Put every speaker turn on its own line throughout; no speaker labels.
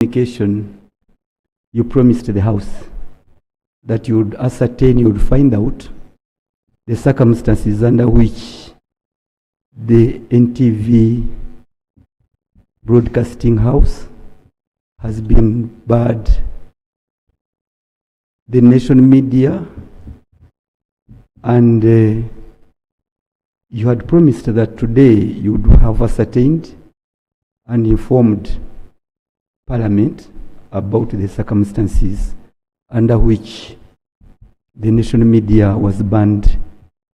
communication, you promised the House that you would ascertain, you would find out the circumstances under which the NTV Broadcasting House has been barred, the nation media, and you had promised that today you would have ascertained and informed Parliament about the circumstances under which the national media was banned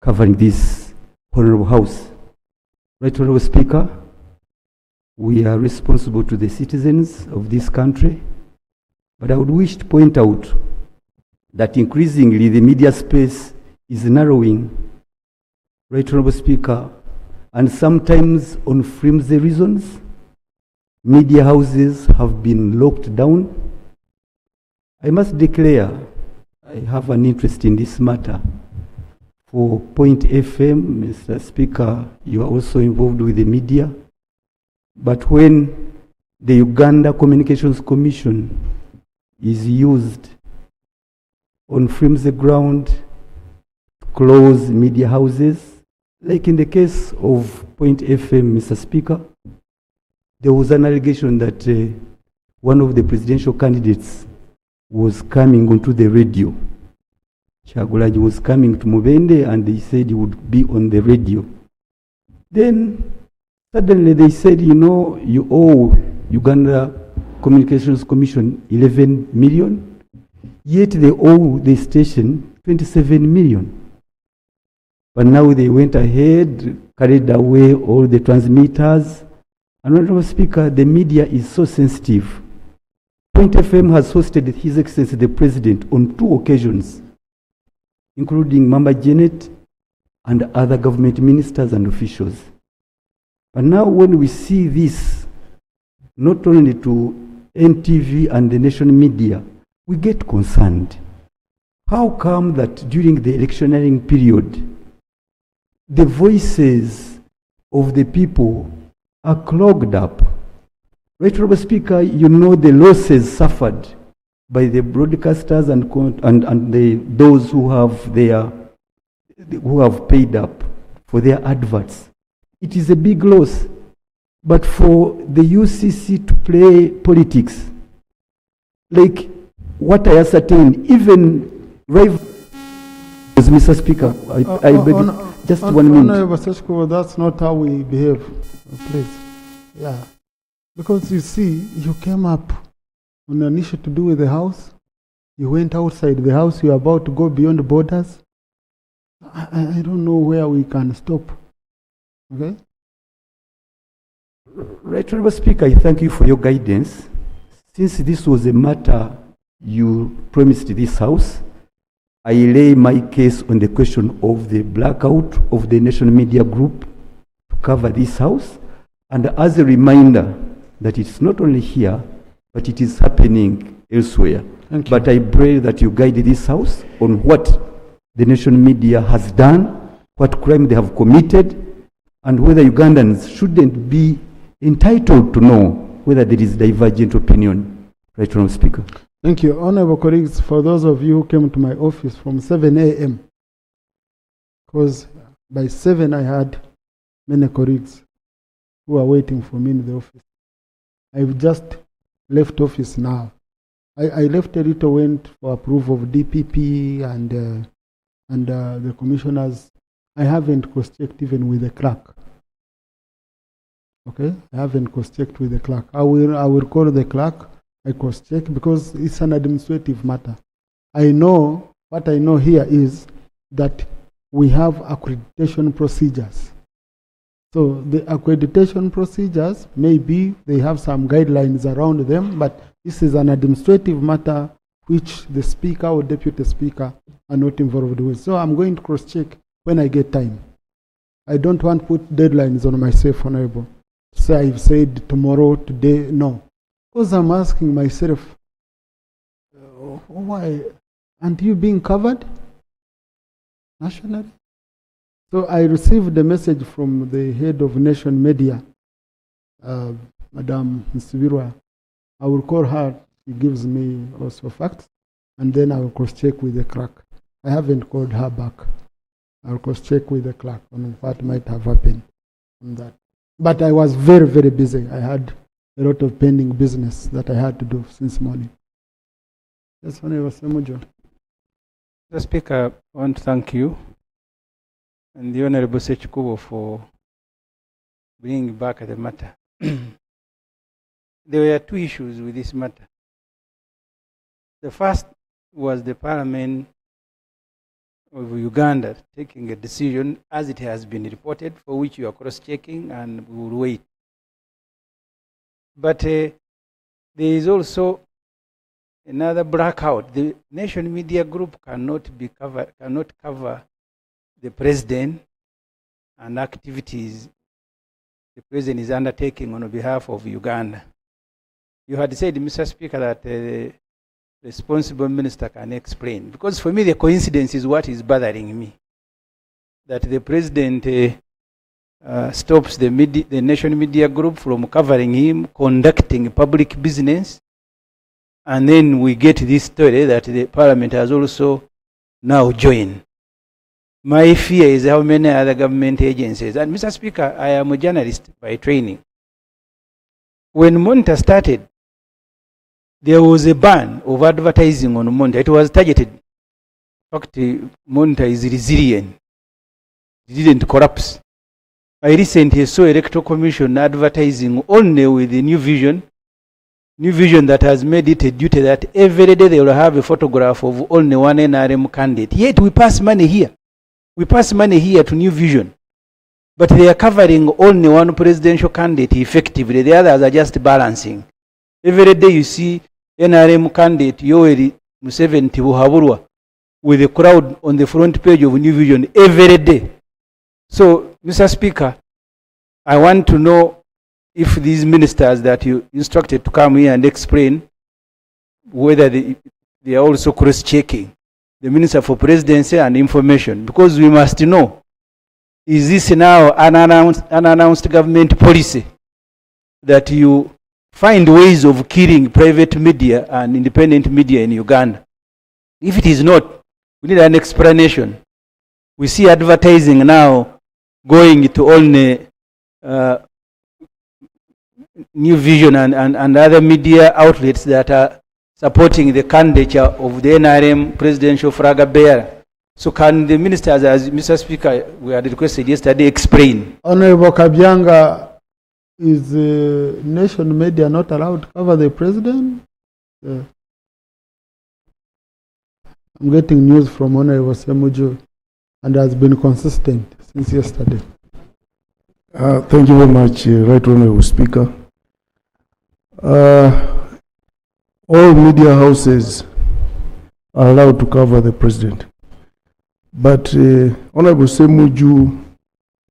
covering this Honorable House. Right, Honorable Speaker, we are responsible to the citizens of this country, but I would wish to point out that increasingly the media space is narrowing, right, Honorable Speaker, and sometimes on flimsy reasons. Media houses have been locked down. I must declare I have an interest in this matter. For Point FM, Mr. Speaker, you are also involved with the media. But when the Uganda Communications Commission is used on flimsy ground to close media houses, like in the case of Point FM, Mr. Speaker, there was an allegation that one of the presidential candidates was coming onto the radio. Kyagulanyi was coming to Mubende and they said he would be on the radio. Then suddenly they said, you know, you owe Uganda Communications Commission 11 million, yet they owe the station 27 million. But now they went ahead, carried away all the transmitters. And Honorable Speaker, the media is so sensitive. Point FM has hosted His Excellency the President on 2 occasions, including Mama Janet and other government ministers and officials. But now when we see this, not only to NTV and the national media, we get concerned. How come that during the electioneering period, the voices of the people are clogged up? Right, Honorable Speaker, you know the losses suffered by the broadcasters and those who have paid up for their adverts. It is a big loss. But for the UCC to play politics, like what I ascertained, even rivals, Mr. Speaker, I beg just 1 minute.
Honorable Ssekikubo, that's not how we behave, please. Yeah. Because you see, you came up on an issue to do with the House. You went outside the House. You're about to go beyond the borders. I don't know where we can stop. Okay?
Right, Honorable Speaker, I thank you for your guidance. Since this was a matter you promised this House, I lay my case on the question of the blackout of the national media group to cover this House. And as a reminder that it's not only here, but it is happening elsewhere.
Thank you.
But I pray that you guide this House on what the national media has done, what crime they have committed, and whether Ugandans shouldn't be entitled to know whether there is divergent opinion. Right, Honorable Speaker.
Thank you. Honorable colleagues, for those of you who came to my office from 7 a.m., because by 7 I had many colleagues who are waiting for me in the office. I've just left office now. I left a little, went for approval of DPP and the commissioners. I haven't cross-checked even with the clerk. Okay, I haven't cross-checked with the clerk. I will call the clerk. I cross-check because it's an administrative matter. I know, what I know here is that we have accreditation procedures. So the accreditation procedures, maybe they have some guidelines around them, but this is an administrative matter which the speaker or deputy speaker are not involved with. So I'm going to cross-check when I get time. I don't want to put deadlines on myself, Honorable. Say I've said tomorrow, today, no. Because I'm asking myself, why? Aren't you being covered nationally? So I received a message from the head of Nation Media, Madam Ibrahim, I will call her. She gives me also facts, and then I will cross-check with the clerk. I haven't called her back. I will cross-check with the clerk on what might have happened on that. But I was very, very busy. I had a lot of pending business that I had to do since morning. Yes, Honorable Ssemuju.
Mr. Speaker, I want to thank you and the Honorable Ssekikubo for bringing back the matter. There were two issues with this matter. The first was the Parliament of Uganda taking a decision, as it has been reported, for which you are cross-checking, and we will wait. But there is also another blackout. The Nation Media Group cannot cover the President and activities the President is undertaking on behalf of Uganda. You had said, Mr. Speaker, that the responsible minister can explain. Because for me, the coincidence is what is bothering me. That the President stops the Nation Media Group from covering him, conducting public business, and then we get this story that the Parliament has also now joined. My fear is how many other government agencies, and Mr. Speaker, I am a journalist by training. When Monitor started, there was a ban of advertising on Monitor. It was targeted. In fact, Monitor is resilient. It didn't collapse. I recently saw Electoral Commission advertising only with the New Vision that has made it a duty that every day they will have a photograph of only one NRM candidate. Yet we pass money here. We pass money here to New Vision. But they are covering only one presidential candidate effectively. The others are just balancing. Every day you see NRM candidate Yoweri Museveni Tibuhaburwa with a crowd on the front page of New Vision every day. So, Mr. Speaker, I want to know if these ministers that you instructed to come here and explain whether they are also cross-checking the Minister for Presidency and Information, because we must know, is this now an unannounced government policy that you find ways of killing private media and independent media in Uganda? If it is not, we need an explanation. We see advertising now going to only New Vision and other media outlets that are supporting the candidature of the NRM presidential flag bearer. So can the ministers, as Mr. Speaker, we had requested yesterday, explain?
Honorable Kabyanga, is nation media not allowed to cover the president? I'm getting news from Honorable Ssemuju, and has been consistent since yesterday.
Thank you very much, Right Honorable Speaker. All media houses are allowed to cover the president. But Honorable Ssemuju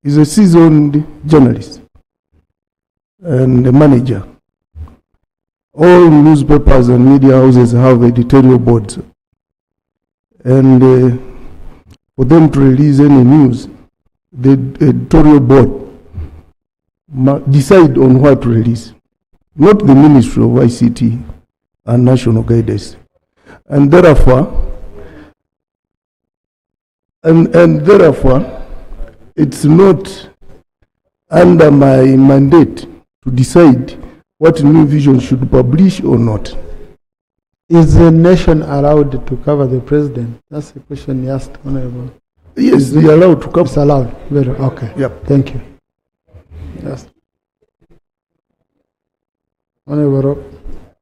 is a seasoned journalist and a manager. All newspapers and media houses have editorial boards. And for them to release any news, the editorial board decide on what to release, not the Ministry of ICT and National Guidance. And therefore, it's not under my mandate to decide what New Vision should publish or not.
Is the nation allowed to cover the president? That's the question you asked, Honorable.
Yes, they are allowed to cover.
It's allowed. Very okay.
Yep.
Thank you. Yes. Honorable.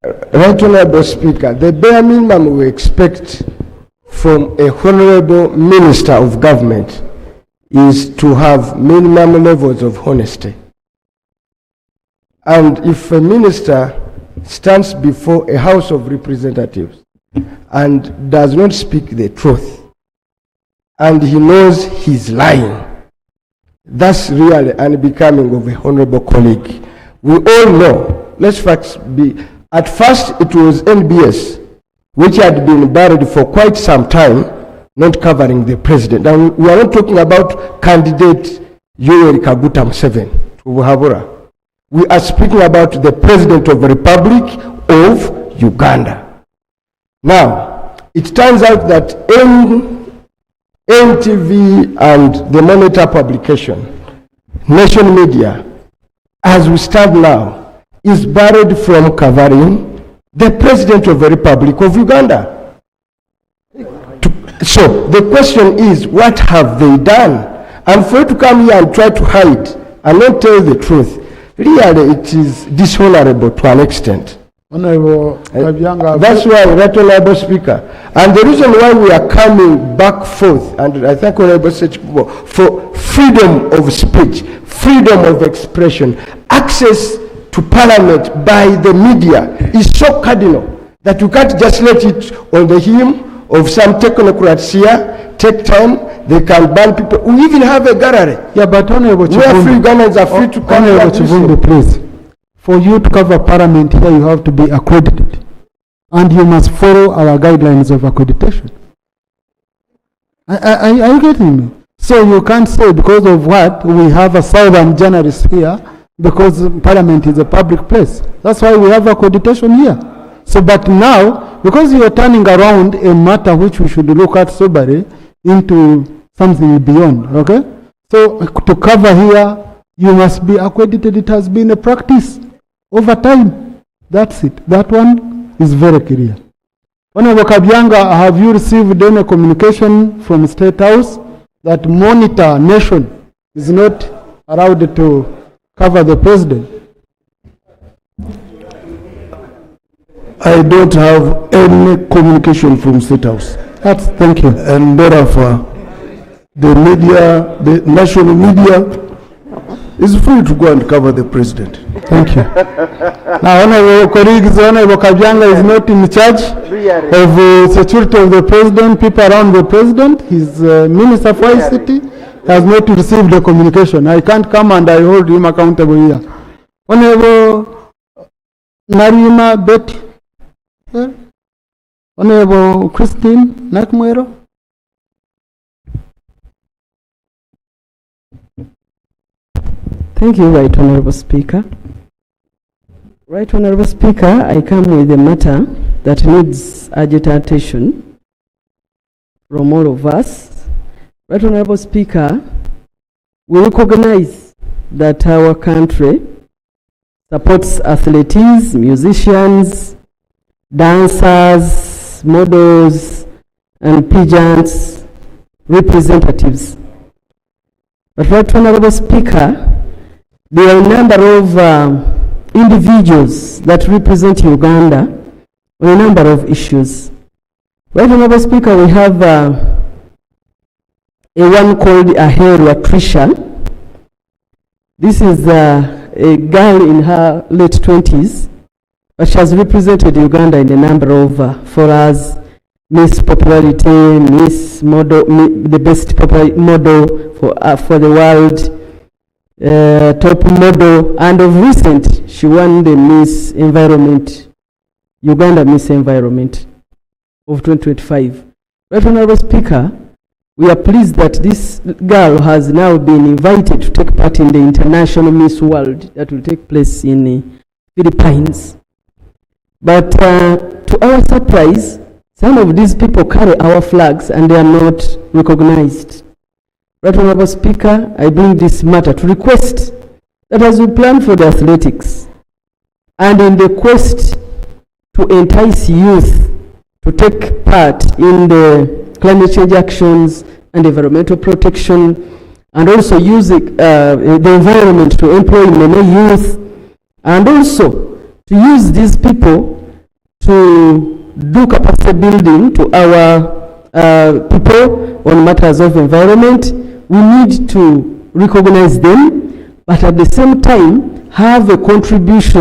Right Honorable Speaker, the bare minimum we expect from a honorable minister of government is to have minimum levels of honesty. And if a minister stands before a House of Representatives and does not speak the truth, and he knows he's lying, that's really unbecoming of a honorable colleague. We all know, let's facts be, at first it was NBS, which had been buried for quite some time, not covering the president. And we are not talking about candidate Yoweri Kaguta Museveni to Buhabura. We are speaking about the President of the Republic of Uganda. Now, it turns out that NTV and the monitor publication, Nation Media, as we stand now, is barred from covering the President of the Republic of Uganda. So the question is, what have they done? And for you to come here and try to hide and not tell the truth, really it is dishonorable to an extent.
Honorable Kabyanga,
That's why, Right Honorable Speaker, and the reason why we are coming back forth, and I thank Honorable Ssekikubo, for freedom of speech, freedom of expression, access to Parliament by the media is so cardinal that you can't just let it on the whim of some technocrats here, take time, they can ban people. We even have a gallery.
Yeah, but Honorable
where free Ugandans are free to come.
Honorable Kivumbi, please. For you to cover Parliament here, you have to be accredited. And you must follow our guidelines of accreditation. Are you getting me? So you can't say because of what, we have a southern journalist here, because Parliament is a public place. That's why we have accreditation here. So, but now, because you are turning around a matter which we should look at soberly into something beyond, okay? So, to cover here, you must be accredited. It has been a practice over time. That's it. That one is very clear. Honorable Kabyanga, have you received any communication from State House that Monitor Nation is not allowed to cover the President?
I don't have any communication from State House.
Thank you.
And therefore, the media, the national media, is free to go and cover the President.
Thank you. Now, Honorable colleagues, Honorable Kabyanga is not in charge of the security of the President, people around the President. His Minister for ICT has not received the communication. I can't come and I hold him accountable here. Honorable Narima Betty. Honorable Christine Nakmuero.
Thank you, Right Honorable Speaker. Right Honorable Speaker, I come with a matter that needs urgent attention from all of us. Right Honorable Speaker, we recognize that our country supports athletes, musicians, dancers, models, and pageants representatives. But Right Honorable Speaker, there are a number of individuals that represent Uganda on a number of issues. Right Honorable Speaker, we have a one called Aheru Trisha. This is a girl in her late 20s, but she has represented Uganda in a number of forums, Miss Popularity, Miss Model, the best model for the world, top model, and of recent, she won the Miss Environment, Uganda Miss Environment of 2025. Right Honorable Speaker, we are pleased that this girl has now been invited to take part in the International Miss World that will take place in the Philippines. But to our surprise, some of these people carry our flags and they are not recognized. Right Honorable Speaker, I bring this matter to request that as we plan for the athletics and in the quest to entice youth to take part in the climate change actions and environmental protection, and also use the environment to employ many youth, and also to use these people to do capacity building to our people on matters of environment. We need to recognize them, but at the same time have a contribution